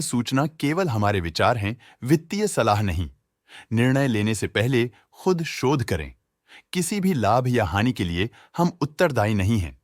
सूचना केवल हमारे विचार हैं, वित्तीय सलाह नहीं। निर्णय लेने से पहले खुद शोध करें। किसी भी लाभ या हानि के लिए हम उत्तरदायी नहीं हैं।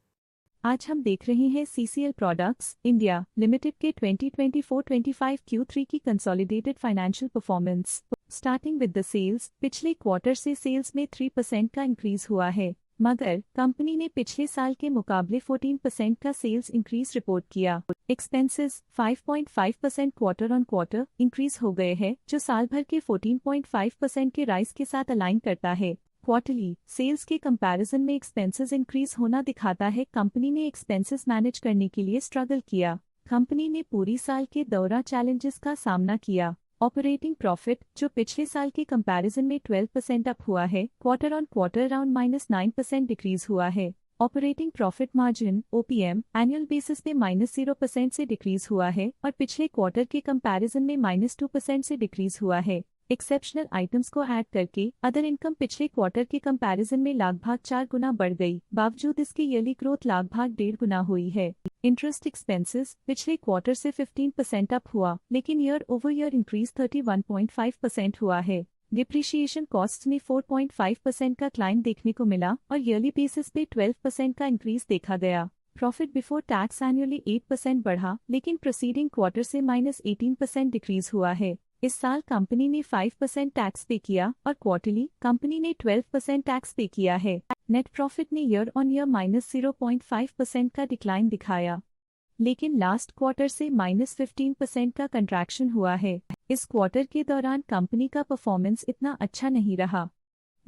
आज हम देख रहे हैं सीसीएल प्रोडक्ट्स इंडिया लिमिटेड के 2024-25 Q3 की consolidated financial performance. Starting with the sales, पिछले क्वार्टर से सेल्स में 3% का इंक्रीज हुआ है, मगर कंपनी ने पिछले साल के मुकाबले 14% का सेल्स इंक्रीज रिपोर्ट किया। Expenses 5.5% quarter on quarter increase हो गए हैं, जो साल भर के 14.5% के राइज के साथ अलाइन करता है। क्वार्टरली सेल्स के कंपैरिजन में एक्सपेंसेस इंक्रीज होना दिखाता है कंपनी ने एक्सपेंसेस मैनेज करने के लिए स्ट्रगल किया। कंपनी ने पूरी साल के दौरान चैलेंजेस का सामना किया। ऑपरेटिंग प्रॉफिट, जो पिछले साल के कंपैरिजन में 12% अप हुआ है, quarter on quarter around -9% decrease हुआ है। Operating profit margin OPM annual basis पे -0% से डिक्रीज हुआ है और पिछले क्वार्टर के कंपैरिजन में -2% से डिक्रीज हुआ है। एक्सेप्शनल आइटम्स को ऐड करके अदर इनकम पिछले क्वार्टर के कंपैरिजन में लगभग 4 गुना बढ़ गई, बावजूद इसकी ईयरली ग्रोथ लगभग 1.5 गुना हुई है। इंटरेस्ट एक्सपेंसेस पिछले क्वार्टर से 15% अप हुआ, लेकिन ईयर ओवर ईयर इंक्रीज 31.5% हुआ है। डिप्रिशिएशन कॉस्ट्स में 4.5% का क्लाइम देखने को मिला और ईयरली बेसिस पे 12% का इंक्रीज देखा गया। प्रॉफिट बिफोर टैक्स एनुअली 8% बढ़ा, लेकिन प्रोसीडिंग क्वार्टर से -18% डिक्रीज हुआ है। इस साल कंपनी ने 5% टैक्स पे किया और क्वार्टरली कंपनी ने 12% टैक्स पे किया है। नेट प्रॉफिट ने ईयर ऑन ईयर -0.5% का डिक्लाइन दिखाया, लेकिन लास्ट क्वार्टर से -15% का कंट्रैक्शन हुआ है। इस क्वार्टर के दौरान कंपनी का परफॉर्मेंस इतना अच्छा नहीं रहा।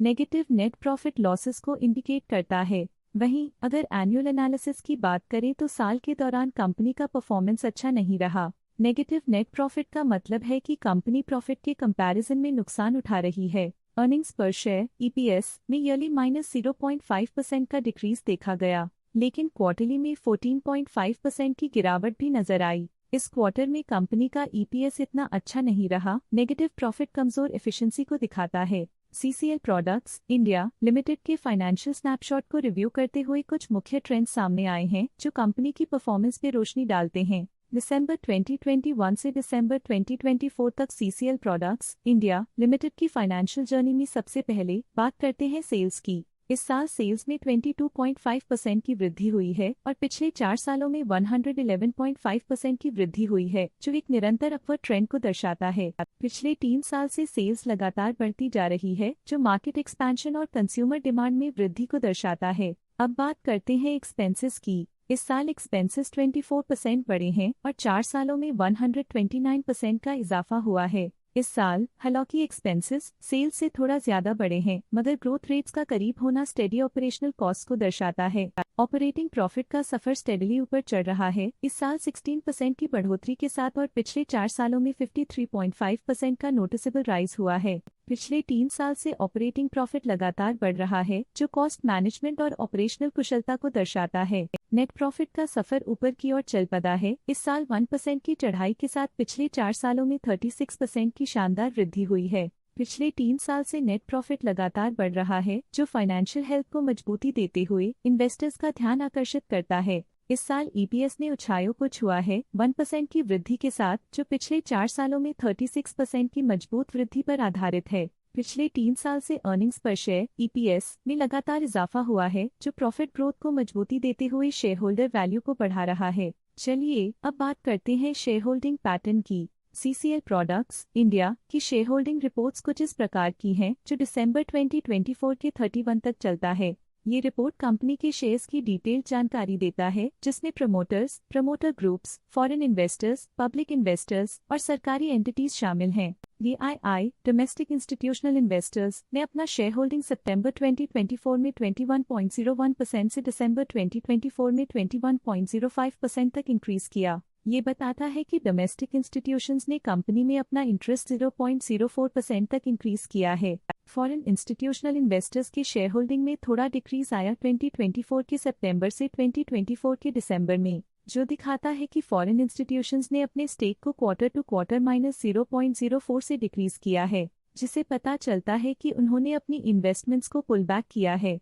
नेगेटिव नेट प्रॉफिट लॉसेस को इंडिकेट करता है। वहीं अगर एनुअल एनालिसिस की बात करें तो साल के दौरान कंपनी का परफॉर्मेंस अच्छा नहीं रहा। नेगेटिव नेट प्रॉफिट का मतलब है कि कंपनी प्रॉफिट के कंपैरिजन में नुकसान उठा रही है। अर्निंग्स पर शेयर EPS में ईयरली -0.5% का डिक्रीज देखा गया, लेकिन क्वार्टरली में 14.5% की गिरावट भी नजर आई। इस क्वार्टर में कंपनी का EPS इतना अच्छा नहीं रहा। नेगेटिव प्रॉफिट कमजोर एफिशिएंसी को दिखाता है। CCL प्रोडक्ट्स इंडिया लिमिटेड के फाइनेंशियल स्नैपशॉट को रिव्यू करते हुए कुछ मुख्य ट्रेंड्स सामने आए हैं जो कंपनी की परफॉर्मेंस पे रोशनी डालते हैं। दिसंबर 2021 से दिसंबर 2024 तक CCL प्रोडक्ट्स इंडिया लिमिटेड की फाइनेंशियल जर्नी में सबसे पहले बात करते हैं सेल्स की। इस साल सेल्स में 22.5% की वृद्धि हुई है और पिछले 4 सालों में 111.5% की वृद्धि हुई है, जो एक निरंतर अपवर्ड ट्रेंड को दर्शाता है। पिछले 3 साल से सेल्स लगातार बढ़ती जा रही है, जो मार्केट एक्सपेंशन और कंज्यूमर डिमांड में वृद्धि को दर्शाता है। अब बात करते हैं एक्सपेंसेस की। इस साल एक्सपेंसेस 24% बढ़े हैं और 4 सालों में 129% का इजाफा हुआ है। इस साल हालांकि एक्सपेंसेस सेल्स से थोड़ा ज्यादा बढ़े हैं, मगर ग्रोथ रेट्स का करीब होना स्टेडी ऑपरेशनल कॉस्ट को दर्शाता है। ऑपरेटिंग प्रॉफिट का सफर स्टेडली ऊपर चढ़ रहा है, इस साल 16% की बढ़ोतरी के साथ और पिछले 4 सालों में 53.5% का नोटिसेबल राइज हुआ है। पिछले 3 साल से ऑपरेटिंग प्रॉफिट लगातार बढ़ रहा है, जो कॉस्ट मैनेजमेंट और ऑपरेशनल कुशलता को दर्शाता है। नेट प्रॉफिट का सफर ऊपर की ओर चल पड़ा है। इस साल 1% की चढ़ाई के साथ पिछले 4 सालों में 36% की शानदार वृद्धि हुई है। पिछले 3 साल से नेट प्रॉफिट लगातार बढ़ रहा है, जो फाइनेंशियल हेल्थ को मजबूती देते हुए इन्वेस्टर्स का ध्यान आकर्षित करता है। इस साल EPS ने ऊंचाइयों को छुआ है 1% की वृद्धि के साथ, जो पिछले 4 सालों में 36% की मजबूत वृद्धि पर आधारित है। पिछले 3 साल से अर्निंग्स पर शेयर EPS में लगातार इजाफा हुआ है, जो प्रॉफिट ग्रोथ को मजबूती देते हुए शेयर होल्डर वैल्यू को बढ़ा रहा है। चलिए अब बात करते हैं शेयर होल्डिंग पैटर्न की। CCL प्रोडक्ट्स इंडिया की शेयर होल्डिंग रिपोर्ट्स कुछ इस प्रकार की हैं, जो दिसंबर 2024 के 31 तक चलता है। ये रिपोर्ट कंपनी के शेयर्स की डिटेल्ड जानकारी देता है, जिसमें promoters, promoter groups, foreign investors, public investors और सरकारी एंटिटीज शामिल हैं। DII डोमेस्टिक इंस्टीट्यूशनल इन्वेस्टर्स ने अपना शेयर होल्डिंग सितंबर 2024 में 21.01% से दिसंबर 2024 में 21.05% तक इंक्रीज किया। ये बताता है कि डोमेस्टिक इंस्टीट्यूशंस ने कंपनी में अपना इंटरेस्ट 0.04% तक इंक्रीज किया है। फॉरेन इंस्टीट्यूशनल इन्वेस्टर्स की शेयर होल्डिंग में थोड़ा डिक्रीज आया 2024 के सितंबर से 2024 के दिसंबर में, जो दिखाता है कि फॉरेन इंस्टीट्यूशंस ने अपने स्टेक को क्वार्टर टू क्वार्टर -0.04 से डिक्रीज किया है, जिसे पता चलता है कि उन्होंने अपनी इन्वेस्टमेंट्स को पुल बैक किया है।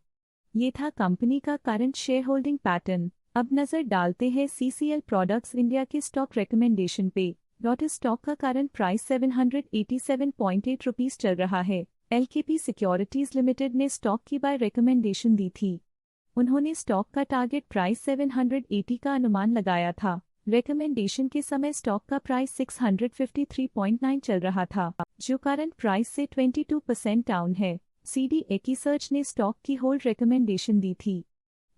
ये था कंपनी का करंट शेयर होल्डिंग पैटर्न। अब नजर डालते हैं CCL प्रोडक्ट्स इंडिया के स्टॉक रिकमेंडेशन पे। लॉटस स्टॉक का करंट प्राइस 787.8 रुपीस चल रहा है। एलकेपी सिक्योरिटीज लिमिटेड ने स्टॉक की बाय रिकमेंडेशन दी थी। उन्होंने स्टॉक का टारगेट प्राइस 780 का अनुमान लगाया था। रिकमेंडेशन के समय स्टॉक का प्राइस 653.9 चल रहा था, जो करंट प्राइस से 22% डाउन है। CDE सर्च ने स्टॉक की होल्ड रिकमेंडेशन दी थी।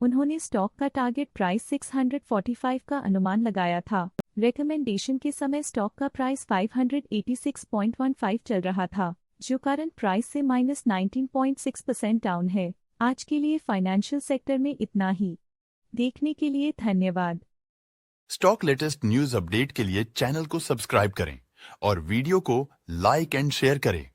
उन्होंने स्टॉक का टारगेट प्राइस 645 का अनुमान लगाया था। रिकमेंडेशन के समय स्टॉक का प्राइस 586.15 चल रहा था, जो करंट प्राइस से -19.6% डाउन है। आज के लिए फाइनेंशियल सेक्टर में इतना ही। देखने के लिए धन्यवाद। स्टॉक लेटेस्ट न्यूज अपडेट के लिए चैनल को सब्सक्राइब करें और वीडियो को लाइक एंड शेयर करें।